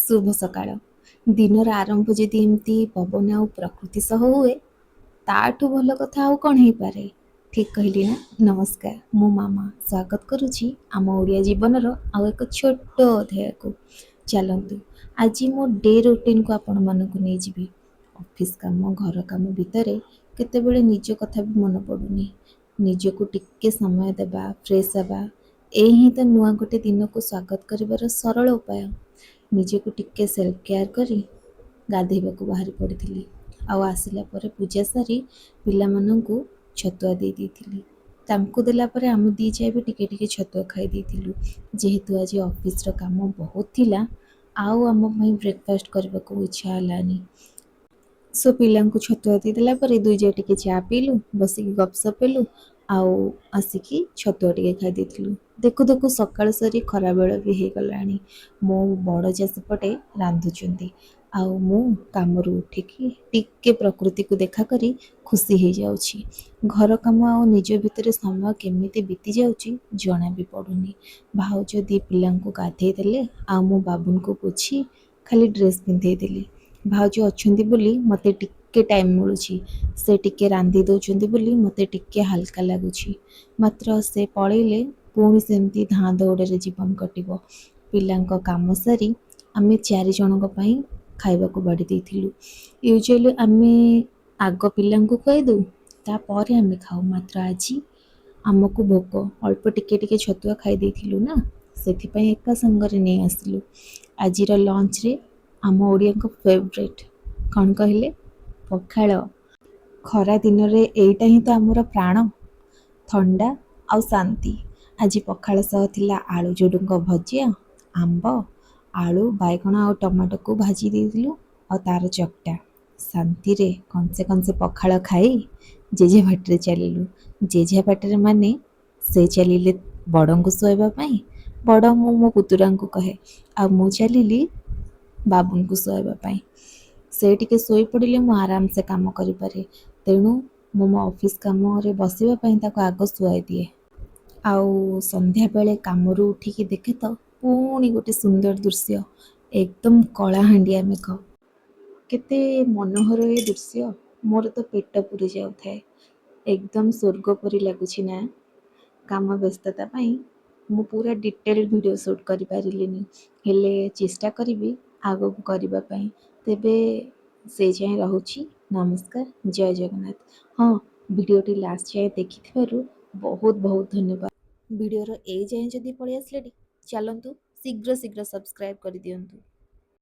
ଶୁଭ ସକାଳ। ଦିନର ଆରମ୍ଭ ଯଦି ଏମିତି ପବନ ଆଉ ପ୍ରକୃତି ସହ ହୁଏ, ତାଠୁ ଭଲ କଥା ଆଉ କ'ଣ ହେଇପାରେ? ଠିକ୍ କହିଲି ନା? ନମସ୍କାର, ମୁଁ ମାମା। ସ୍ୱାଗତ କରୁଛି ଆମ ଓଡ଼ିଆ ଜୀବନର ଆଉ ଏକ ଛୋଟ ଅଧ୍ୟାୟକୁ। ଚାଲନ୍ତୁ, ଆଜି ମୋ ଡେ ରୁଟିନ୍‌କୁ ଆପଣମାନଙ୍କୁ ନେଇଯିବି। ଅଫିସ୍ କାମ, ଘର କାମ ଭିତରେ କେତେବେଳେ ନିଜ କଥା ବି ମନେ ପଡ଼ୁନି। ନିଜକୁ ଟିକେ ସମୟ ଦେବା, ଫ୍ରେଶ୍ ହେବା, ଏହି ହିଁ ତ ନୂଆ ଗୋଟେ ଦିନକୁ ସ୍ୱାଗତ କରିବାର ସରଳ ଉପାୟ। ନିଜକୁ ଟିକେ ସେଲ୍ଫ କେୟାର କରି ଗାଧୋଇବାକୁ ବାହାରି ପଡ଼ିଥିଲି। ଆଉ ଆସିଲା ପରେ ପୂଜା ସାରି ପିଲାମାନଙ୍କୁ ଛତୁଆ ଦେଇ ଦେଇଥିଲି। ତାଙ୍କୁ ଦେଲା ପରେ ଆମେ ଦି ଯା ବି ଟିକେ ଟିକେ ଛତୁଆ ଖାଇ ଦେଇଥିଲୁ। ଯେହେତୁ ଆଜି ଅଫିସ୍‌ର କାମ ବହୁତ ଥିଲା, ଆଉ ଆମ ପାଇଁ ବ୍ରେକଫାଷ୍ଟ କରିବାକୁ ଇଚ୍ଛା ହେଲାନି। ସୋ ପିଲାଙ୍କୁ ଛତୁଆ ଦେଇଦେଲା ପରେ ଦୁଇ ଯା ଟିକେ ଚା' ପିଇଲୁ, ବସିକି ଗପସପ ହେଲୁ, ଆଉ ଆସିକି ଛତୁଆ ଟିକେ ଖାଇ ଦେଇଥିଲୁ। ଦେଖୁ ଦେଖୁ ସକାଳ ସରି ଖରାବେଳ ବି ହେଇଗଲାଣି। ମୋ ବଡ଼ ଯା ସେପଟେ ରାନ୍ଧୁଛନ୍ତି, ଆଉ ମୁଁ କାମରୁ ଉଠିକି ଟିକେ ପ୍ରକୃତିକୁ ଦେଖା କରି ଖୁସି ହେଇଯାଉଛି। ଘର କାମ ଆଉ ନିଜ ଭିତରେ ସମୟ କେମିତି ବିତି ଯାଉଛି ଜଣା ବି ପଡ଼ୁନି। ଭାଉଜ ଦି ପିଲାଙ୍କୁ ଗାଧେଇ ଦେଲେ, ଆଉ ମୁଁ ବାବୁଙ୍କୁ ପୋଛି ଖାଲି ଡ୍ରେସ୍ ପିନ୍ଧେଇ ଦେଲି। ଭାଉଜ ଅଛନ୍ତି ବୋଲି ମୋତେ ଟିକେ ଟାଇମ୍ ମିଳୁଛି। ସେ ଟିକେ ରାନ୍ଧି ଦେଉଛନ୍ତି ବୋଲି ମୋତେ ଟିକେ ହାଲକା ଲାଗୁଛି। ମାତ୍ର ସେ ପଳେଇଲେ ପୁଣି ସେମିତି ଧାଁ ଦୌଡ଼ରେ ଜୀବନ କଟିବ। ପିଲାଙ୍କ କାମ ସାରି ଆମେ 4 ଜଣଙ୍କ ପାଇଁ ଖାଇବାକୁ ବାଢ଼ି ଦେଇଥିଲୁ। ୟୁଜୁଆଲି ଆମେ ଆଗ ପିଲାଙ୍କୁ ଖୁଆଇଦେଉ, ତାପରେ ଆମେ ଖାଉ। ମାତ୍ର ଆଜି ଆମକୁ ଭୋକ, ଅଳ୍ପ ଟିକେ ଟିକେ ଛତୁଆ ଖାଇ ଦେଇଥିଲୁ ନା, ସେଥିପାଇଁ ଏକା ସାଙ୍ଗରେ ନେଇ ଆସିଲୁ। ଆଜିର ଲଞ୍ଚରେ ଆମ ଓଡ଼ିଆଙ୍କ ଫେଭରେଟ୍ କ'ଣ କହିଲେ? ପଖାଳ। ଖରା ଦିନରେ ଏଇଟା ହିଁ ତ ଆମର ପ୍ରାଣ, ଥଣ୍ଡା ଆଉ ଶାନ୍ତି। ଆଜି ପଖାଳ ସହ ଥିଲା ଆଳୁ ଝୁଡ଼ୁଙ୍ଗ ଭଜା, ଆମ୍ବ, ଆଳୁ, ବାଇଗଣ ଆଉ ଟମାଟୋକୁ ଭାଜି ଦେଇଥିଲୁ, ଆଉ ତା'ର ଚକଟା। ଶାନ୍ତିରେ କଂସେ କଂସେ ପଖାଳ ଖାଇ ଜେଝା ବାଟରେ ଚାଲିଲୁ। ଜେଝା ବାଟରେ ମାନେ ସେ ଚାଲିଲେ ବଡ଼ଙ୍କୁ ଶୋଇବା ପାଇଁ, ବଡ଼ ମୁଁ ମୋ ପୁତୁରାଙ୍କୁ କହେ, ଆଉ ମୁଁ ଚାଲିଲି ବାବୁଙ୍କୁ ଶୋଇବା ପାଇଁ। ସେ ଟିକେ ଶୋଇପଡ଼ିଲେ ମୁଁ ଆରାମସେ କାମ କରିପାରେ। ତେଣୁ ମୁଁ ମୋ ଅଫିସ୍ କାମରେ ବସିବା ପାଇଁ ତାକୁ ଆଗ ଶୁଆଇ ଦିଏ। ଆଉ ସନ୍ଧ୍ୟାବେଳେ କାମରୁ ଉଠିକି ଦେଖେ ତ ପୁଣି ଗୋଟେ ସୁନ୍ଦର ଦୃଶ୍ୟ, ଏକଦମ କଳାହାଣ୍ଡିଆ ମେଘ। କେତେ ମନୋହର ଏ ଦୃଶ୍ୟ, ମୋର ତ ପେଟ ପୁରି ଯାଉଥାଏ। ଏକଦମ ସ୍ୱର୍ଗ ପରି ଲାଗୁଛି ନା? କାମ ବ୍ୟସ୍ତତା ପାଇଁ ମୁଁ ପୁରା ଡିଟେଲ୍ ଭିଡ଼ିଓ ସୁଟ୍ କରିପାରିଲିନି, ହେଲେ ଚେଷ୍ଟା କରିବି ଆଗକୁ କରିବା ପାଇଁ। ତେବେ ସେ ଯାଏଁ ରହୁଛି। ନମସ୍କାର, ଜୟ ଜଗନ୍ନାଥ। ହଁ, ଭିଡ଼ିଓଟି ଲାଷ୍ଟ ଯାଏଁ ଦେଖିଥିବାରୁ ବହୁତ ବହୁତ ଧନ୍ୟବାଦ। ଭିଡ଼ିଓର ଏଇ ଯାଏଁ ଯଦି ପଳେଇ ଆସିଲେଣି, ଚାଲନ୍ତୁ ଶୀଘ୍ର ଶୀଘ୍ର ସବସ୍କ୍ରାଇବ୍ କରିଦିଅନ୍ତୁ।